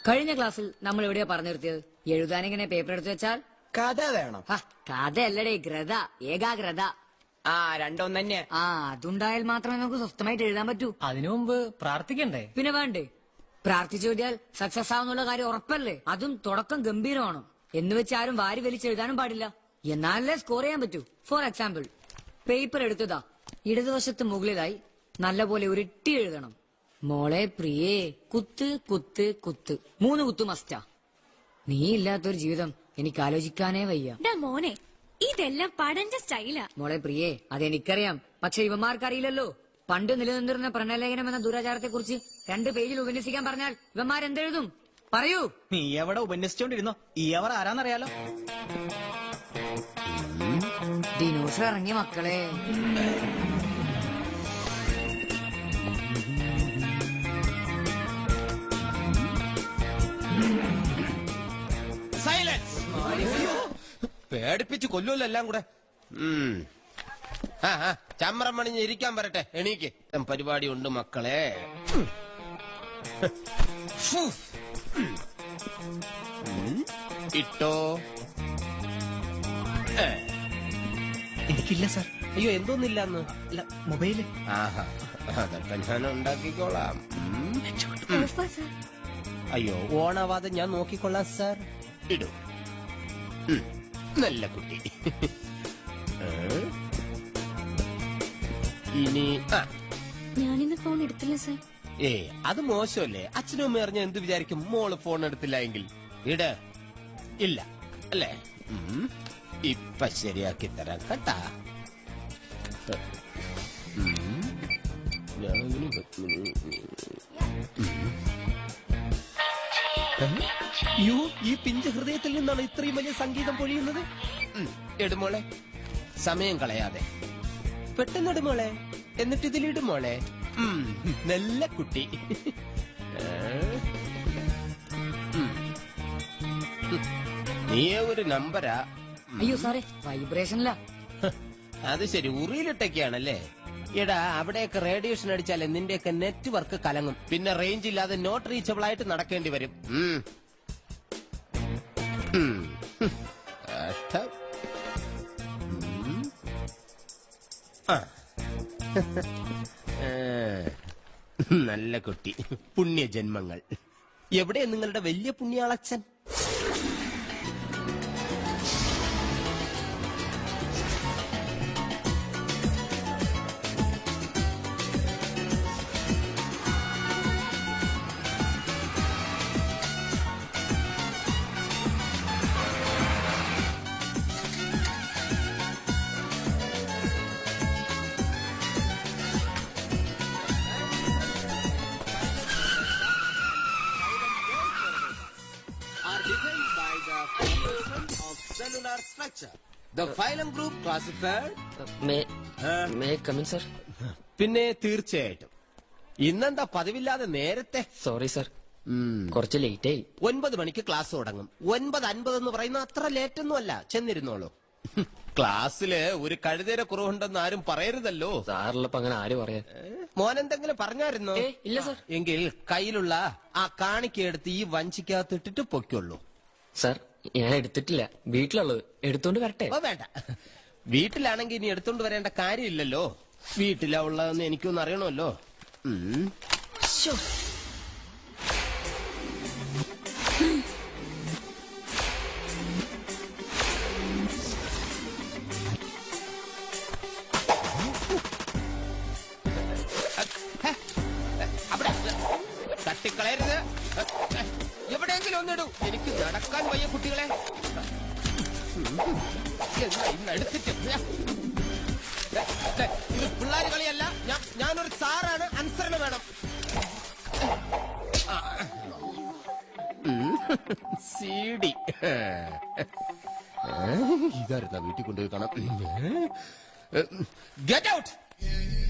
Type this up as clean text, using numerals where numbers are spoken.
കഴിഞ്ഞ ക്ലാസ്സിൽ നമ്മൾ എവിടെയാ പറഞ്ഞു നിർത്തിയത്? എഴുതാനിങ്ങനെ പേപ്പർ എടുത്തു വെച്ചാൽ കഥ വേണം. കഥയല്ലടേ, ഗ്രത, ഏകാഗ്രത. രണ്ടൊന്നു തന്നെ. അതുണ്ടായാൽ മാത്രമേ നമുക്ക് സ്വസ്ഥമായിട്ട് എഴുതാൻ പറ്റൂ. അതിനു മുമ്പ് പ്രാർത്ഥിക്കണ്ടേ? പിന്നെ വേണ്ടേ? പ്രാർത്ഥിച്ചു എഴുതിയാൽ സക്സസ് ആവുന്നുള്ള കാര്യം ഉറപ്പല്ലേ? അതും തുടക്കം ഗംഭീരമാണ് എന്ന് വെച്ച് ആരും വാരി വലിച്ചെഴുതാനും പാടില്ല. എന്നാലേ സ്കോർ ചെയ്യാൻ പറ്റൂ. ഫോർ എക്സാമ്പിൾ, പേപ്പർ എടുത്തതാ, ഇടതുവശത്ത് മുകളിലായി നല്ലപോലെ ഉരുട്ടി എഴുതണം. മോളെ പ്രിയേ, കുത്ത് കുത്ത് കുത്ത്, 3 കുത്ത് മസ്റ്റാ. നീ ഇല്ലാത്തൊരു ജീവിതം എനിക്ക് ആലോചിക്കാനേ വയ്യ. മോനെ, ഇതെല്ലാം പടഞ്ച സ്റ്റൈലാ. മോളെ പ്രിയേ, അതെനിക്കറിയാം. പക്ഷെ ഇവന്മാർക്കറിയില്ലല്ലോ. പണ്ട് നിലനിന്നിരുന്ന പ്രണയലേഖനം എന്ന ദുരാചാരത്തെ കുറിച്ച് 2 പേജിൽ ഉപന്യസിക്കാൻ പറഞ്ഞാൽ ഇവന്മാരെന്തെഴുതും? പറയൂ. നീ എവിടെ ഉപന്യസിച്ചോണ്ടിരുന്നോ? ഈ അവർ ആരാന്നറിയാലോ? ദിനോഷ് ഇറങ്ങിയ മക്കളെ. സൈലൻസ്! പേടിപ്പിച്ച് കൊല്ലുമല്ലോ എല്ലാം കൂടെ. ചമ്രം പണിഞ്ഞ് ഇരിക്കാൻ വരട്ടെ. എണീക്ക്, പരിപാടി ഉണ്ട് മക്കളെ. ഇട്ടോ? എനിക്കില്ല സാർ. അയ്യോ, എന്തോന്നില്ലാന്ന്? അല്ല, മൊബൈല്. ആഹാ, അതൊക്കെ ഞാൻ ഉണ്ടാക്കിക്കോളാം. അയ്യോ, ഓണാവാതെ ഞാൻ നോക്കിക്കൊള്ളാം സാർ. ഇടൂ. നല്ല കുട്ടി. ഇനി ഞാനിന്ന് ഫോൺ എടുത്തില്ല സാർ. അത് മോശമല്ലേ? അച്ഛനും അമ്മ അറിഞ്ഞ എന്ത് വിചാരിക്കും? മോള് ഫോൺ എടുത്തില്ല എങ്കിൽ ഇട്. ഇല്ല അല്ലേ? ഇപ്പൊ ശരിയാക്കി തരാം കേട്ടാ. യോ, ഈ പിഞ്ച് ഹൃദയത്തിൽ നിന്നാണ് ഇത്രയും വലിയ സംഗീതം പൊഴിയുന്നത്. എടുമോളെ, സമയം കളയാതെ പെട്ടെന്ന് ഇടുമോളെ. എന്നിട്ട് ഇതിലിടുമോളെ. നല്ല കുട്ടി. നീയെ ഒരു നമ്പരാ. അയ്യോ സാറേ, വൈബ്രേഷനില്ല. അത് ശരി, ഉറിയിലിട്ടൊക്കെയാണല്ലേ? എടാ, അവിടെയൊക്കെ റേഡിയേഷൻ അടിച്ചാലേ നിന്റെയൊക്കെ നെറ്റ്വർക്ക് കലങ്ങും. പിന്നെ റേഞ്ച് ഇല്ലാതെ നോട്ട് റീച്ചബിൾ ആയിട്ട് നടക്കേണ്ടി വരും. നല്ല കുട്ടി. പുണ്യജന്മങ്ങൾ. എവിടെയാ നിങ്ങളുടെ വലിയ പുണ്യാളച്ചൻ? Cellular structure. The phylum group classified. May I come in, sir? പിന്നെ തീർച്ചയായിട്ടും. ഇന്നെന്താ പതിവില്ലാതെ നേരത്തെ? സോറി സർ, കുറച്ച് ലേറ്റ് ആയി. 9 മണിക്ക് ക്ലാസ് തുടങ്ങും. 9:50 എന്ന് പറയുന്ന അത്ര ലേറ്റ് ഒന്നും അല്ല. ചെന്നിരുന്നോളൂ. ക്ലാസ്സില് ഒരു കഴുതേര കുറവുണ്ടെന്ന് ആരും പറയരുതല്ലോ. സാറുള്ളപ്പോ അങ്ങനെ ആര് പറയാൻ? മോൻ എന്തെങ്കിലും പറഞ്ഞായിരുന്നോ? ഇല്ല സർ. എങ്കിൽ കയ്യിലുള്ള ആ കാണിക്കെടുത്ത് ഈ വഞ്ചിക്കകത്ത് ഇട്ടിട്ട് പൊയ്ക്കുള്ളൂ. സർ, ഞാൻ എടുത്തിട്ടില്ല. വീട്ടിലുള്ളത് എടുത്തോണ്ട് വരട്ടെ? വേണ്ട, വീട്ടിലാണെങ്കിൽ ഇനി എടുത്തോണ്ട് വരേണ്ട കാര്യമില്ലല്ലോ. വീട്ടിലാ ഉള്ളതെന്ന് എനിക്കൊന്നും അറിയണമല്ലോ. അവിടെ തട്ടിക്കളയരുത്. എവിടെയെങ്കിലും ഒന്നിടൂ. എനിക്ക് നടക്കാൻ വയ്യ കുട്ടികളെ. എടുത്തിട്ട് ഇത് പിള്ളേർ കളിയല്ല. ഞാനൊരു സാറാണ്. അനുസരണ വേണം. സീഡി ഇതായിരുന്ന വീട്ടിൽ കൊണ്ടുപോയി കാണാം. Get out.